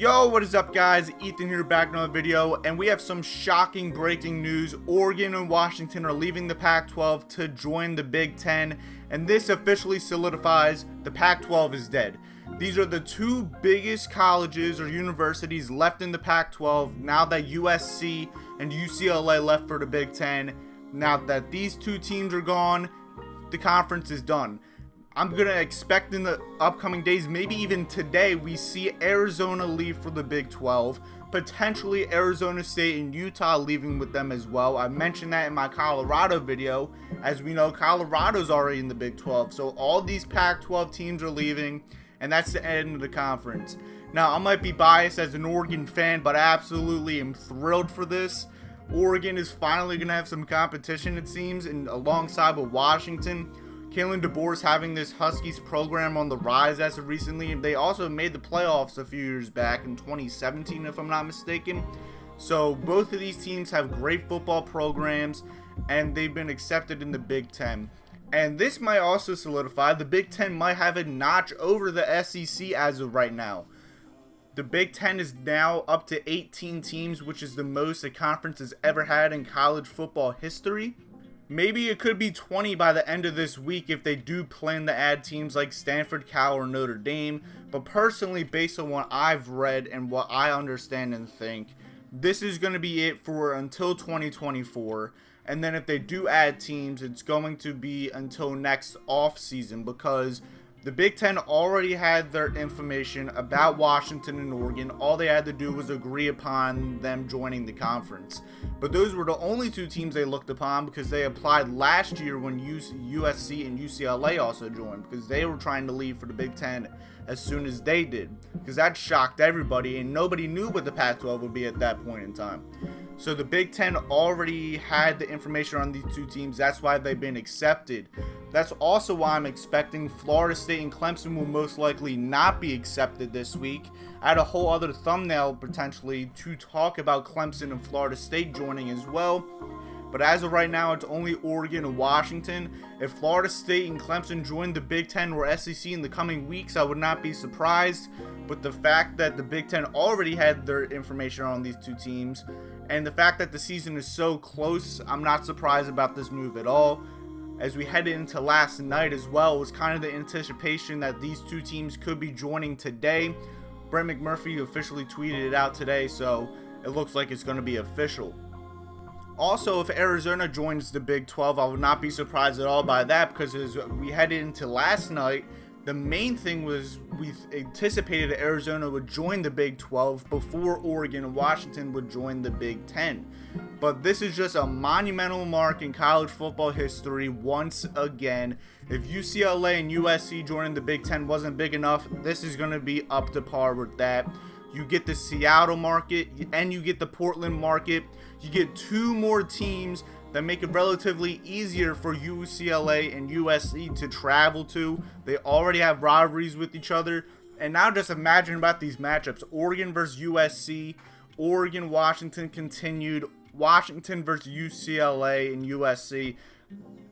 Yo, what is up guys? Ethan here back in another video, and we have some shocking breaking news. Oregon and Washington are leaving the Pac-12 to join the Big Ten, and this officially solidifies the Pac-12 is dead. These are the two biggest colleges or universities left in the Pac-12 now that USC and UCLA left for the Big Ten. Now that these two teams are gone, the conference is done. I'm going to expect in the upcoming days, maybe even today, we see Arizona leave for the Big 12. Potentially Arizona State and Utah leaving with them as well. I mentioned that in my Colorado video. As we know, Colorado's already in the Big 12. So all these Pac-12 teams are leaving, and that's the end of the conference. Now, I might be biased as an Oregon fan, but I absolutely am thrilled for this. Oregon is finally going to have some competition, it seems, and alongside with Washington. Kalen DeBoer's having this Huskies program on the rise as of recently, and they also made the playoffs a few years back in 2017 if I'm not mistaken. So both of these teams have great football programs, and they've been accepted in the Big Ten. And this might also solidify the Big Ten might have a notch over the SEC as of right now. The Big Ten is now up to 18 teams, which is the most a conference has ever had in college football history. Maybe it could be 20 by the end of this week if they do plan to add teams like Stanford, Cal, or Notre Dame. But personally, based on what I've read and what I understand and think, this is going to be it for until 2024. And then if they do add teams, it's going to be until next off season, because the Big Ten already had their information about Washington and Oregon. All they had to do was agree upon them joining the conference. But those were the only two teams they looked upon, because they applied last year when USC and UCLA also joined, because they were trying to leave for the Big Ten as soon as they did, because that shocked everybody and nobody knew what the Pac-12 would be at that point in time. So the Big Ten already had the information on these two teams. That's why they've been accepted. That's also why I'm expecting Florida State and Clemson will most likely not be accepted this week. I had a whole other thumbnail potentially to talk about Clemson and Florida State joining as well. But as of right now, it's only Oregon and Washington. If Florida State and Clemson join the Big Ten or SEC in the coming weeks, I would not be surprised. But the fact that the Big Ten already had their information on these two teams, and the fact that the season is so close, I'm not surprised about this move at all. As we headed into last night as well, was kind of the anticipation that these two teams could be joining today. Brett McMurphy officially tweeted it out today, so it looks like it's going to be official. Also, if Arizona joins the Big 12, I would not be surprised at all by that, because as we headed into last night, the main thing was we anticipated that Arizona would join the Big 12 before Oregon and Washington would join the Big 10. But this is just a monumental mark in college football history once again. If UCLA and USC joining the Big 10 wasn't big enough, this is going to be up to par with that. You get the Seattle market and you get the Portland market. You get two more teams that make it relatively easier for UCLA and USC to travel to. They already have rivalries with each other. And now just imagine about these matchups. Oregon versus USC, Oregon, Washington continued, Washington versus UCLA and USC.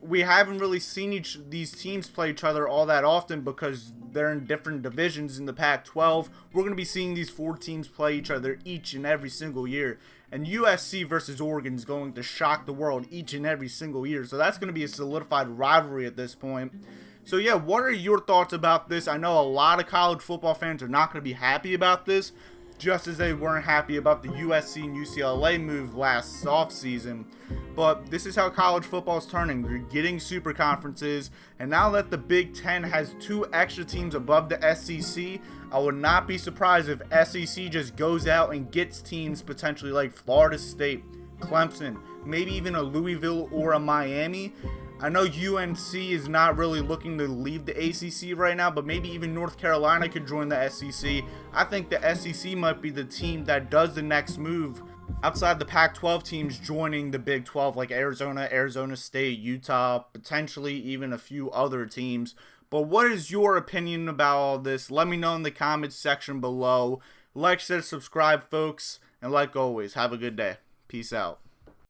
We haven't really seen these teams play each other all that often because they're in different divisions in the Pac-12. We're going to be seeing these four teams play each other each and every single year. And USC versus Oregon is going to shock the world each and every single year. So that's going to be a solidified rivalry at this point. So yeah, what are your thoughts about this? I know a lot of college football fans are not going to be happy about this, just as they weren't happy about the USC and UCLA move last offseason. But this is how college football is turning. They're getting super conferences, and now that the Big Ten has two extra teams above the SEC, I would not be surprised if SEC just goes out and gets teams potentially like Florida State, Clemson, maybe even a Louisville or a Miami. I know UNC is not really looking to leave the ACC right now, but maybe even North Carolina could join the SEC. I think the SEC might be the team that does the next move outside the Pac-12 teams joining the Big 12, like Arizona, Arizona State, Utah, potentially even a few other teams. But what is your opinion about all this? Let me know in the comments section below. Like, share, subscribe, folks, and like always, have a good day. Peace out.